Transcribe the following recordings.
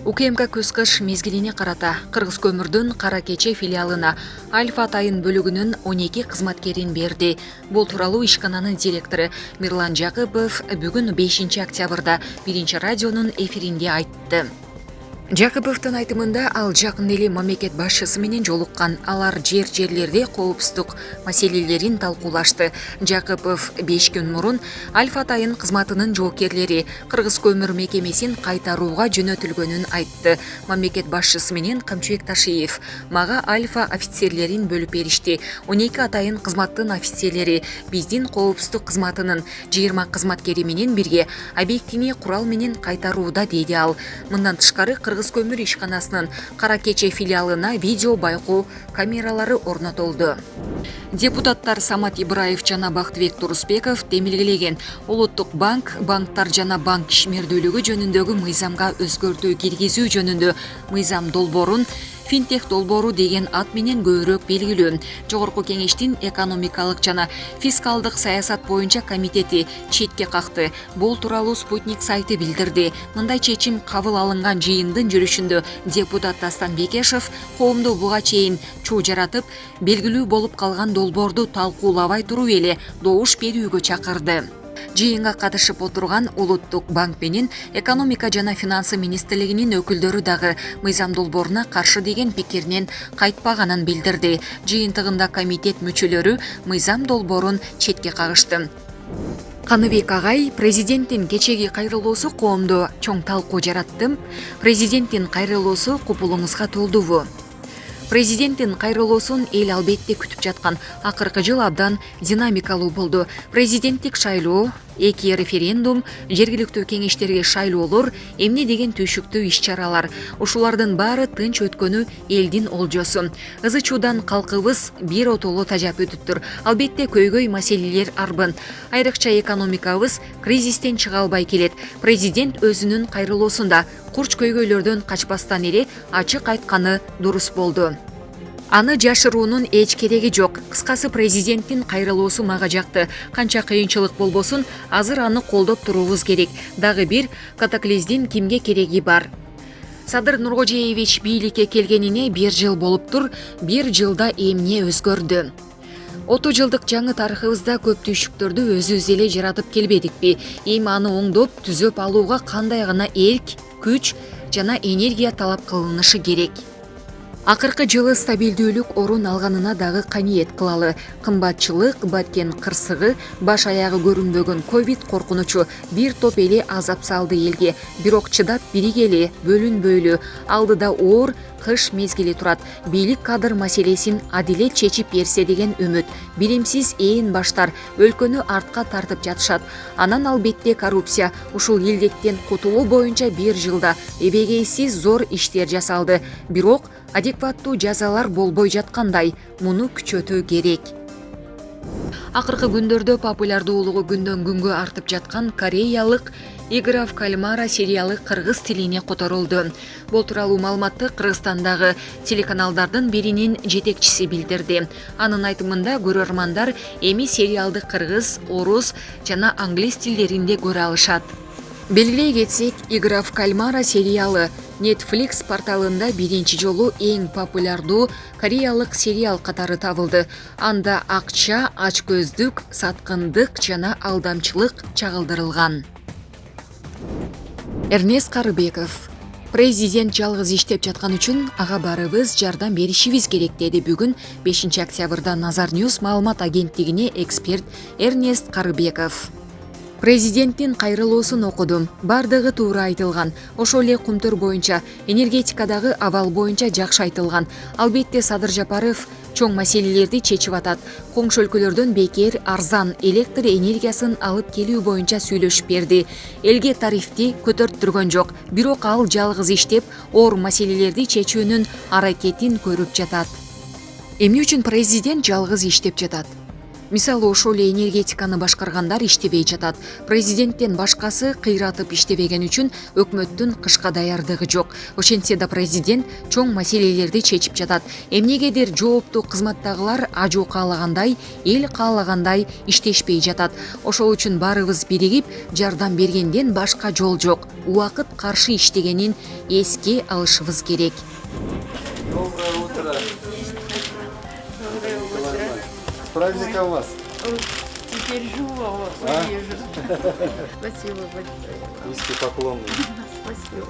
УКМК көз кыш мезгилине карата Кыргыз көмүрдүн Кара Кече филиалына Альфа Атайын бөлүгүнүн 12 кызматкерин берди. Бул тууралуу ишкананын директору Мирлан Жакыпов бүгүн 5 октябрда 1 радионун эфиринде айтты. Жакыповдун айтымында ал жакын эле мамлекет башчысы менен жолуккан. Алар жерлерде коопсуздук маселелерин талкуулашты. Жакыпов 5 күн мурун Альфа Атайын кызматынын жоокерлери Кыргыз көмүр мекемесин кайтарууга жөнөтүлгөнүн айтты. Мамлекет башчысы менен Камчыбек Ташиев мага Альфа офицерлерин бөлүп беришти. 12 Атайын кызматтын офицерлери биздин коопсуздук кызматынын 20 кызматкери менен бирге объектини курал менен кайтарууда, деди ал. Мындан тышкары Кыргыз көмүр ишканасынын Кара Кече филиалына видео байкоо камералары орнотулду. Депутаттар Самат Ибраев жана Бактыбек Турусбеков демилгелеген Улуттук банктар жана банк ишмердүүлүгү жөнүндөгү мыйзамга өзгөртүү киргизүү жөнүндө мыйзам долбоорун финтех долбоору деген ат менен көбүрөөк белгилүү. Жогорку кеңештин экономикалык жана фискалдык саясат боюнча комитети четке какты. Бул тууралуу Спутник сайты билдирди. Мындай чечим кабыл алынган жыйындын жүрүшүндө депутат Дастан Бекешев коомду буга чейин чуу жаратып, белгилүү болуп калган долбоорду талкуулабай туруп эле добуш берүүгө чакырды. Жыйынга катышып отурган Улуттук банк менен экономика жана финансы министрлигинин өкүлдөрү дагы мыйзам долбооруна каршы деген пикиринен кайтпаганын билдирди. Жыйынтыгында комитет мүчөлөрү мыйзам долбоорун четке кагышты. Каныбек агай, президенттин кечеги кайрылуусу коомдо чоң талкуу жаратты. Президенттин кайрылуусу купулуңузга толдубу? Президенттин кайрылуусун эл албетте күтүп жаткан. Акыркы жыл абдан динамикалуу болду. Президенттик шайлоо, 2 референдум, жергиликтүү кеңештерге шайлоолор, эмне деген түйшүктүү иш-чаралар. Ушулардын баары тынч өткөнү элдин олжосу. Ызы чуудан калкыбыз бир отоло тажап өтүптүр. Албетте көйгөй маселелер арбын. Айрыкча экономикабыз кризистен чыга албай келет. Президент өзүнүн кайрылуусунда курч көйгөйлөрдөн качпастан эле ачык айтканы дурус болду. Аны жашыруунун эч кереги жок. Кыскасы, президенттин кайрылуусу мага жакты. Канча кыйынчылык болбосун, азыр аны колдоп туруубуз керек. Дагы бир катаклиздин кимге кереги бар? Садыр Нуркожоевич бийликке келгенине 1 жыл болуптур. 1 жылда эмне өзгөрдү? 30 жылдык жаңы тарыхыбызда көп түйшүктөрдү өзүбүз эле жаратып келбедикпи? Эми аны оңдоп, түзөп алууга кандай гана эрк, күч жана энергия талап кылынышы керек. Акыркы жылы стабилдүүлүк орун алганына дагы каниет кылалы. Кымбатчылык, баткен кырсыгы, баш аягы көрүнбөгөн ковид коркунучу бир топ эле азап салды элге. Бирок чыдап биригели, бөлүнбөйлү. Алдыда оор кыш мезгили турат. Бийлик кадр маселесин адилет чечип берсе деген үмүт. Билимсиз ээн баштар өлкөнү артка тартып жатышат. Анан албетте коррупция. Ушул илдеттен кутулуу боюнча 1 жылда эбегейсиз зор иштер жасалды. Бирок адекваттуу жазалар болбой жаткандай, муну күчөтүү керек. Акыркы күндөрдө популярдуулугу күндөн күнгө артып жаткан кореялык Игра в кальмара сериалы кыргыз тилине которулду. Бул тууралуу маалыматты Кыргызстандагы телеканалдардын биринин жетекчиси билдирди. Анын айтымында көрөрмандар эми сериалды кыргыз, орус жана англис тилдеринде көрө алышат. Белгилей кетсек, Игра в кальмара сериалы Netflix порталында биринчи жолу эң популярдуу кореялык сериал катары табылды. Анда акча, ачкөздүк, саткындык жана алдамчылык чагылдырылган. Эрнест Карыбеков: президент жалгыз иштеп жаткан үчүн ага баарыбыз жардам беришибиз керек, деди бүгүн 5 октябрда Назар Ньюс маалымат агенттигине эксперт Эрнест Карыбеков. Президенттин кайрылуусун окудум. Бардыгы туура айтылган. Ошол эле кумтөр боюнча, энергетикадагы абал боюнча жакшы айтылган. Албетте Садыр Жапаров чоң маселелерди чечип атат. Коңшу өлкөлөрдөн бекер, арзан электр энергиясын алып келүү боюнча сүйлөшүп берди. Элге тарифти көтөртүргөн жок. Бирок ал жалгыз иштеп, оор маселелерди чечүүнүн аракетин көрүп жатат. Эмне үчүн президент жалгыз иштеп жатат? Мисалы ошол эле энергетиканы башкаргандар иштебей жатат. Президенттен башкасы кыйратып иштебеген үчүн өкмөттүн кышка даярдыгы жок. Ошентсе да президент чоң маселелерди чечип жатат. Эмнегедир жооптуу кызматтагылар ажуу каалагандай, эл каалагандай иштешпей жатат. Ошол үчүн баарыбыз биригип жардам бергенден башка жол жок. Убакыт каршы иштегенин эске алышыбыз керек. Доброе утро. С праздником вас. Теперь живого увижу. Спасибо большое. Низкий поклон. Спасибо.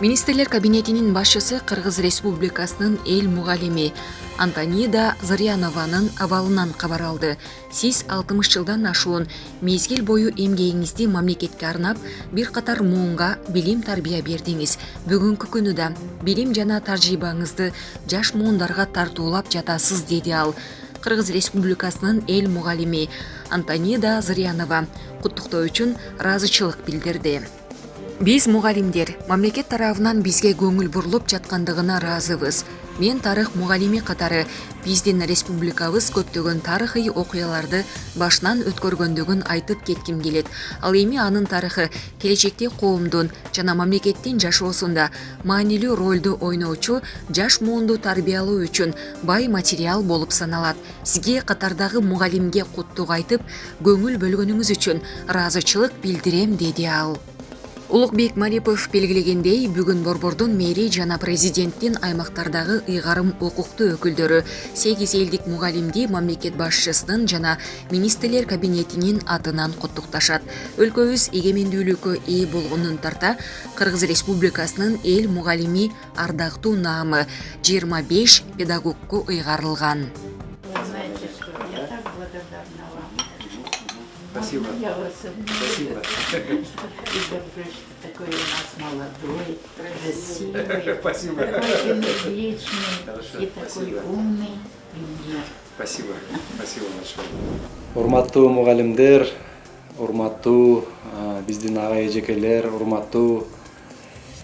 Министрлер кабинетинин башчысы Кыргыз Республикасынын эл мугалими Антонида Зарянованын абалынан кабар алды. Сиз 60 жылдан ашуун мезгил бою эмгегиңизди мамлекетке арнап, бир катар муунга билим тарбия бердиңиз. Бүгүнкү күнү да билим жана тажрыйбаңызды жаш муундарга тартуулап жатасыз, деди ал. Кыргыз Республикасынын эл мугалими Антонида Зарянова куттуктоо үчүн ыраазычылык билдирди. Биз мугалимдер мамлекет тарабынан бизге көңүл бурулуп жаткандыгына ыраазыбыз. Мен тарых мугалими катары биздин республикабыз көптөгөн тарыхый окуяларды башынан өткөргөндүгүн айтып кетким келет. Ал эми анын тарыхы келечекте коомдун жана мамлекеттин жашоосунда маанилүү ролду ойноочу жаш муунду тарбиялоо үчүн бай материал болуп саналат. Сизге катардагы мугалимге куттук айтып, көңүл бөлгөнүңүз үчүн ыраазычылык билдирем, деди ал. Улукбек Марипов белгилегендей, бүгүн Борбордун мэри жана президенттин аймактардагы ыйгарым укуктуу өкүлдөрү 8 элдик мугалимди мамлекет башчысынын жана министрлер кабинетинин атынан куттукташат. Өлкөбүз эгемендүүлүккө ээ болгонун тарта Кыргыз Республикасынын эл мугалими ардактуу наамы 25 педагогко ыйгарылган. Знаете, что я так благодарна вам. Спасибо. Я вас Спасибо. и горжусь, что такой у нас молодой, красивый, Спасибо. такой энергичный Хорошо, и такой спасибо. умный премьер. Спасибо. Спасибо большое. Урматтуу мугалимдер, урматтуу биздин ага эжекелер, урматтуу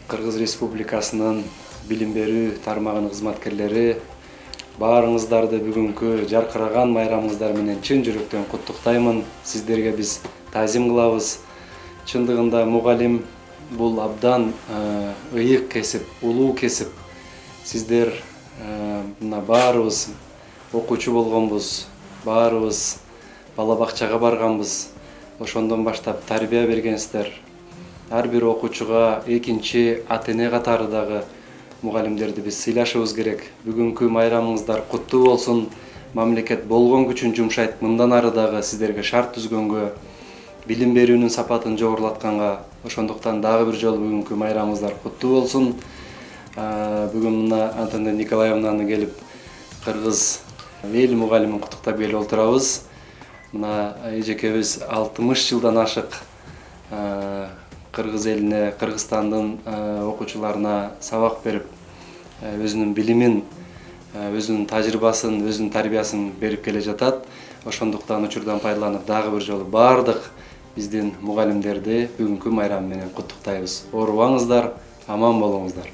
Кыргыз Республикасынын билим берүү тармагынын кызматкерлери, баарыңыздарды бүгүнкү жаркыраган майрамыңыздар менен чын жүрөктөн куттуктаймын. Сиздерге биз таазим кылабыз. Чындыгында мугалим бул абдан ыйык кесип, улуу кесип. Сиздер мына баарыбыз окуучу болгонбуз, баарыбыз бала бакчага барганбыз. Ошондон баштап тарбия бергенсиздер. Ар бир окуучуга экинчи ата-эне катары дагы мугалимдерди биз сыйлашыбыз керек. Бүгүнкү майрамыңыздар куттуу болсун. Мамлекет болгон күчүн жумшайт. Мындан ары дагы сиздерге шарт түзгөнгө, билим берүүнүн сапатын жогорулатканга. Ошондуктан дагы бир жолу бүгүнкү майрамыңыздар куттуу болсун. Бүгүн мына Антония Николаевнаны келип Кыргыз эл мугалимин куттуктап келип отурабыз. Мына эжекебиз 60 жылдан ашык Кыргыз элине, Кыргызстандын окуучуларына сабак берип, өзүнүн билимин, өзүнүн тажрыйбасын, өзүнүн тарбиясын берип келе жатат. Ошондуктан учурдан пайдаланып дагы бир жолу баардык биздин мугалимдерди бүгүнкү майрам менен куттуктайбыз. Оорубаңыздар, аман болуңуздар.